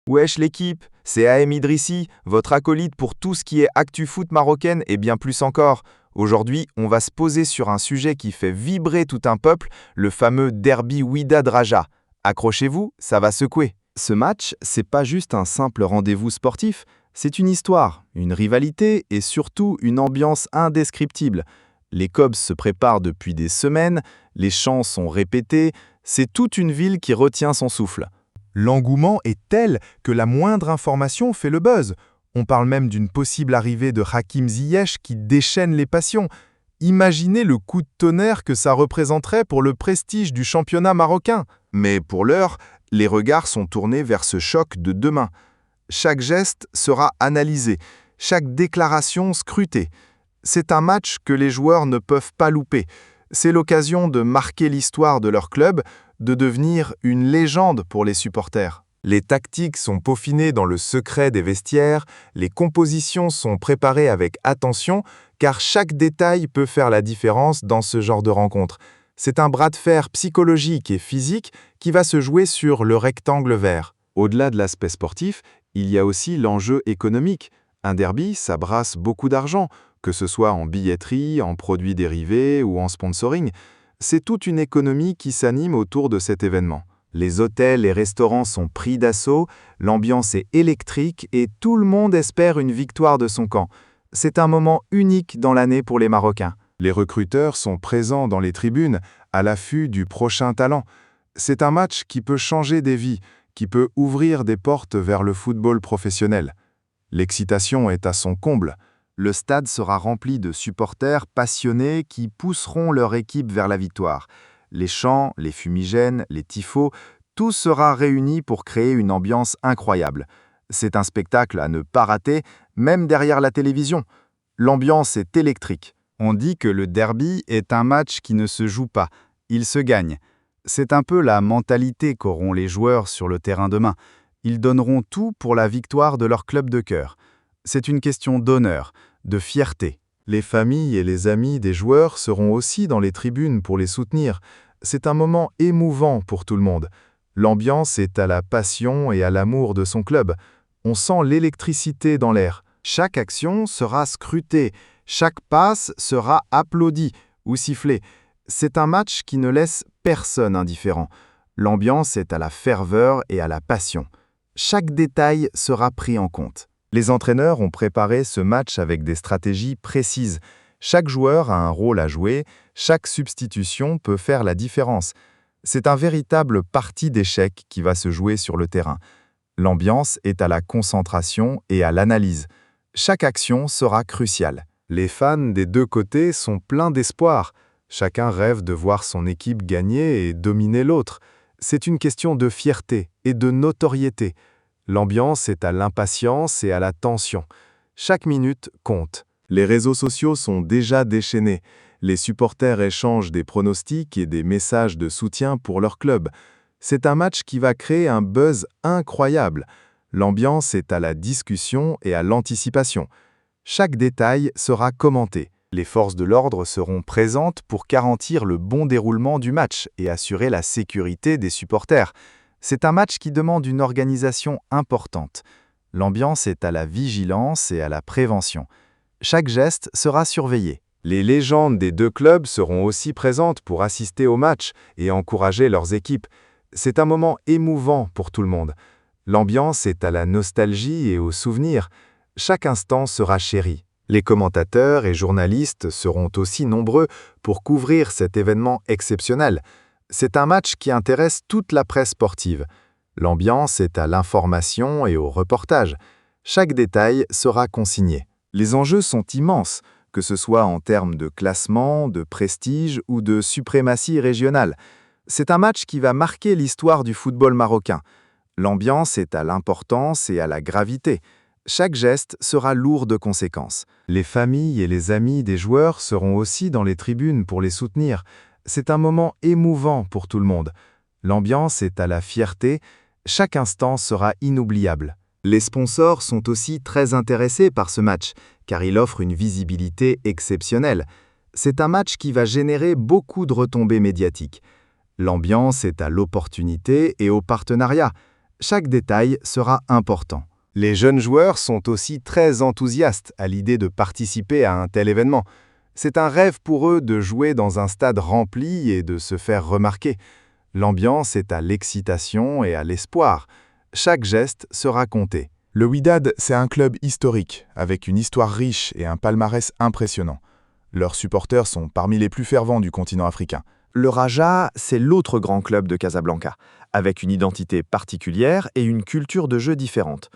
Wesh l'équipe, c'est AM Idrissi, votre acolyte pour tout ce qui est actu foot marocaine et bien plus encore. Aujourd'hui, on va se poser sur un sujet qui fait vibrer tout un peuple, le fameux derby Wydad Raja. Accrochez-vous, ça va secouer. Ce match, c'est pas juste un simple rendez-vous sportif, c'est une histoire, une rivalité et surtout une ambiance indescriptible. Les Cobs se préparent depuis des semaines, les chants sont répétés, c'est toute une ville qui retient son souffle. L'engouement est tel que la moindre information fait le buzz. On parle même d'une possible arrivée de Hakim Ziyech qui déchaîne les passions. Imaginez le coup de tonnerre que ça représenterait pour le prestige du championnat marocain. Mais pour l'heure, les regards sont tournés vers ce choc de demain. Chaque geste sera analysé, chaque déclaration scrutée. C'est un match que les joueurs ne peuvent pas louper. C'est l'occasion de marquer l'histoire de leur club, de devenir une légende pour les supporters. Les tactiques sont peaufinées dans le secret des vestiaires, les compositions sont préparées avec attention, car chaque détail peut faire la différence dans ce genre de rencontre. C'est un bras de fer psychologique et physique qui va se jouer sur le rectangle vert. Au-delà de l'aspect sportif, il y a aussi l'enjeu économique. Un derby, ça brasse beaucoup d'argent, que ce soit en billetterie, en produits dérivés ou en sponsoring. C'est toute une économie qui s'anime autour de cet événement. Les hôtels et restaurants sont pris d'assaut, l'ambiance est électrique et tout le monde espère une victoire de son camp. C'est un moment unique dans l'année pour les Marocains. Les recruteurs sont présents dans les tribunes, à l'affût du prochain talent. C'est un match qui peut changer des vies, qui peut ouvrir des portes vers le football professionnel. L'excitation est à son comble. Le stade sera rempli de supporters passionnés qui pousseront leur équipe vers la victoire. Les chants, les fumigènes, les tifos, tout sera réuni pour créer une ambiance incroyable. C'est un spectacle à ne pas rater, même derrière la télévision. L'ambiance est électrique. On dit que le derby est un match qui ne se joue pas, il se gagne. C'est un peu la mentalité qu'auront les joueurs sur le terrain demain. Ils donneront tout pour la victoire de leur club de cœur. C'est une question d'honneur, de fierté. Les familles et les amis des joueurs seront aussi dans les tribunes pour les soutenir. C'est un moment émouvant pour tout le monde. L'ambiance est à la passion et à l'amour de son club. On sent l'électricité dans l'air. Chaque action sera scrutée, chaque passe sera applaudie ou sifflée. C'est un match qui ne laisse personne indifférent. L'ambiance est à la ferveur et à la passion. Chaque détail sera pris en compte. Les entraîneurs ont préparé ce match avec des stratégies précises. Chaque joueur a un rôle à jouer, chaque substitution peut faire la différence. C'est un véritable parti d'échecs qui va se jouer sur le terrain. L'ambiance est à la concentration et à l'analyse. Chaque action sera cruciale. Les fans des deux côtés sont pleins d'espoir. Chacun rêve de voir son équipe gagner et dominer l'autre. C'est une question de fierté et de notoriété. L'ambiance est à l'impatience et à la tension. Chaque minute compte. Les réseaux sociaux sont déjà déchaînés. Les supporters échangent des pronostics et des messages de soutien pour leur club. C'est un match qui va créer un buzz incroyable. L'ambiance est à la discussion et à l'anticipation. Chaque détail sera commenté. Les forces de l'ordre seront présentes pour garantir le bon déroulement du match et assurer la sécurité des supporters. C'est un match qui demande une organisation importante. L'ambiance est à la vigilance et à la prévention. Chaque geste sera surveillé. Les légendes des deux clubs seront aussi présentes pour assister au match et encourager leurs équipes. C'est un moment émouvant pour tout le monde. L'ambiance est à la nostalgie et au souvenir. Chaque instant sera chéri. Les commentateurs et journalistes seront aussi nombreux pour couvrir cet événement exceptionnel. C'est un match qui intéresse toute la presse sportive. L'ambiance est à l'information et au reportage. Chaque détail sera consigné. Les enjeux sont immenses, que ce soit en termes de classement, de prestige ou de suprématie régionale. C'est un match qui va marquer l'histoire du football marocain. L'ambiance est à l'importance et à la gravité. Chaque geste sera lourd de conséquences. Les familles et les amis des joueurs seront aussi dans les tribunes pour les soutenir. C'est un moment émouvant pour tout le monde. L'ambiance est à la fierté. Chaque instant sera inoubliable. Les sponsors sont aussi très intéressés par ce match, car il offre une visibilité exceptionnelle. C'est un match qui va générer beaucoup de retombées médiatiques. L'ambiance est à l'opportunité et au partenariat. Chaque détail sera important. Les jeunes joueurs sont aussi très enthousiastes à l'idée de participer à un tel événement. C'est un rêve pour eux de jouer dans un stade rempli et de se faire remarquer. L'ambiance est à l'excitation et à l'espoir. Chaque geste sera compté. Le Wydad, c'est un club historique, avec une histoire riche et un palmarès impressionnant. Leurs supporters sont parmi les plus fervents du continent africain. Le Raja, c'est l'autre grand club de Casablanca, avec une identité particulière et une culture de jeu différente.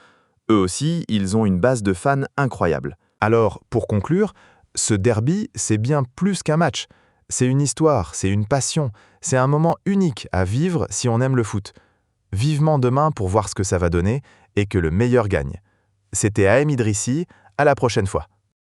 Eux aussi, ils ont une base de fans incroyable. Alors, pour conclure, ce derby, c'est bien plus qu'un match. C'est une histoire, c'est une passion, c'est un moment unique à vivre si on aime le foot. Vivement demain pour voir ce que ça va donner et que le meilleur gagne. C'était AM Idrissi, à la prochaine fois.